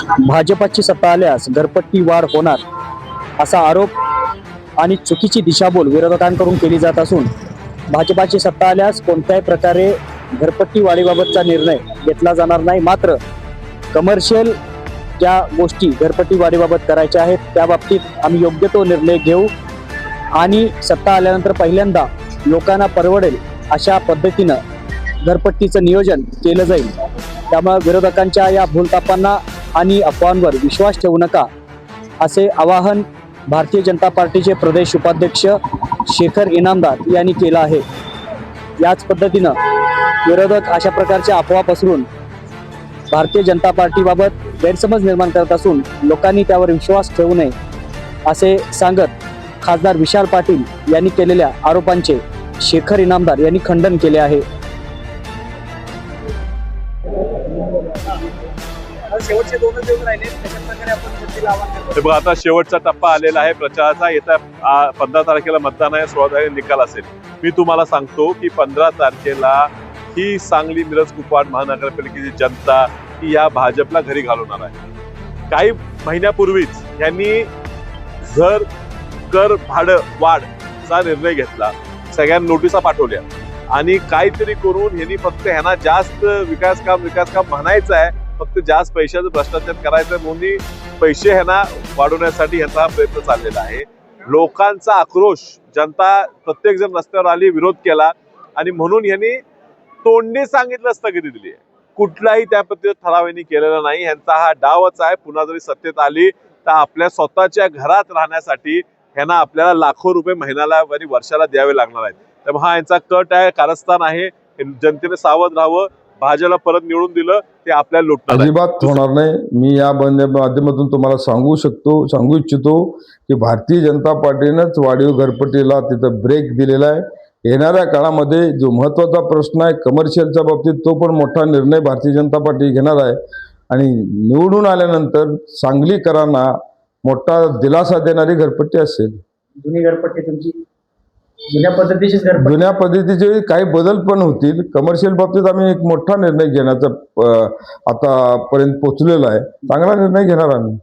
भाजपाची सत्ता आल्यास घरपट्टी वाढ होणार असा आरोप आणि चुकीची दिशाभूल विरोधकांकडून केली जात असून भाजपाची सत्ता आल्यास कोणत्याही प्रकारे घरपट्टी वाढीबाबतचा निर्णय घेतला जाणार नाही। मात्र कमर्शियल ज्या गोष्टी घरपट्टी वाढीबाबत करायच्या आहेत त्या बाबतीत आम्ही योग्य तो निर्णय घेऊ आणि सत्ता आल्यानंतर पहिल्यांदा लोकांना परवडेल अशा पद्धतीनं घरपट्टीचं नियोजन केलं जाईल। त्यामुळे विरोधकांच्या या भूलथापांना आणि अफवांवर विश्वास ठेवू नका असे आवाहन भारतीय जनता पार्टीचे प्रदेश उपाध्यक्ष शेखर इनामदार यांनी केलं आहे। याच पद्धतीनं विरोधक अशा प्रकारच्या अफवा पसरून भारतीय जनता पार्टीबाबत गैरसमज निर्माण करत असून लोकांनी त्यावर विश्वास ठेवू नये असे सांगत खासदार विशाल पाटील यांनी केलेल्या आरोपांचे शेखर इनामदार यांनी खंडन केले आहे। शेवटचे 2 दिवस राहिले त्याच्या प्रकारे आपण जनतेला आवाहन करतो। बघा आता शेवटचा टप्पा आलेला आहे प्रचाराचा। येत्या 15 तारखेला मतदान आहे, 16 तारखेला निकाल असेल। मी तुम्हाला सांगतो की 15 तारखेला ही सांगली मिरज कुपवाड महानगरपालिकेची जनता ही या भाजपला घरी घालवणार आहे। काही महिन्यापूर्वीच यांनी घर कर भाडं वाढचा निर्णय घेतला, सगळ्यांना नोटिसा पाठवल्या आणि काहीतरी करून यांनी फक्त ह्यांना जास्त विकास काम म्हणायचं आहे, फक्त जास्त पैशाचं भ्रष्टाचार करायचं म्हणून पैसे ह्यांना वाढवण्यासाठी ह्यांचा प्रयत्न चाललेला आहे। लोकांचा आक्रोश, जनता प्रत्येक जण रस्त्यावर आली, विरोध केला आणि म्हणून यांनी तोंडी सांगितलं स्थगिती दिली आहे। कुठलाही त्या पद्धतीचा ठराव यांनी केलेला नाही। ह्यांचा हा डावच आहे। पुन्हा जरी सत्तेत आली तर आपल्या स्वतःच्या घरात राहण्यासाठी ह्यांना आपल्याला लाखो रुपये महिन्याला आणि वर्षाला द्यावे लागणार आहेत। त्यामुळे हा यांचा कट आहे, कारस्थान आहे। जनतेने सावध राहावं। भाजपला परत निवडून दिलं ते आपल्याला लुटणार अजिबात होणार नाही। मी या माध्यमातून तुम्हाला सांगू इच्छितो की भारतीय जनता पार्टीनेच वाढीव घरपट्टीला तिथं ब्रेक दिलेला आहे। येणाऱ्या काळामध्ये जो महत्त्वाचा प्रश्न आहे कमर्शियलच्या बाबतीत तो पण मोठा निर्णय भारतीय जनता पार्टी घेणार आहे आणि निवडून आल्यानंतर सांगलीकरांना मोठा दिलासा देणारी घरपट्टी असेल। जुनी घरपट्टी तुमची जुन्या पद्धतीचे काही बदल पण होतील। कमर्शियल बाबतीत आम्ही एक मोठा निर्णय घेण्याचा आतापर्यंत पोहोचलेला आहे। चांगला निर्णय घेणार आम्ही।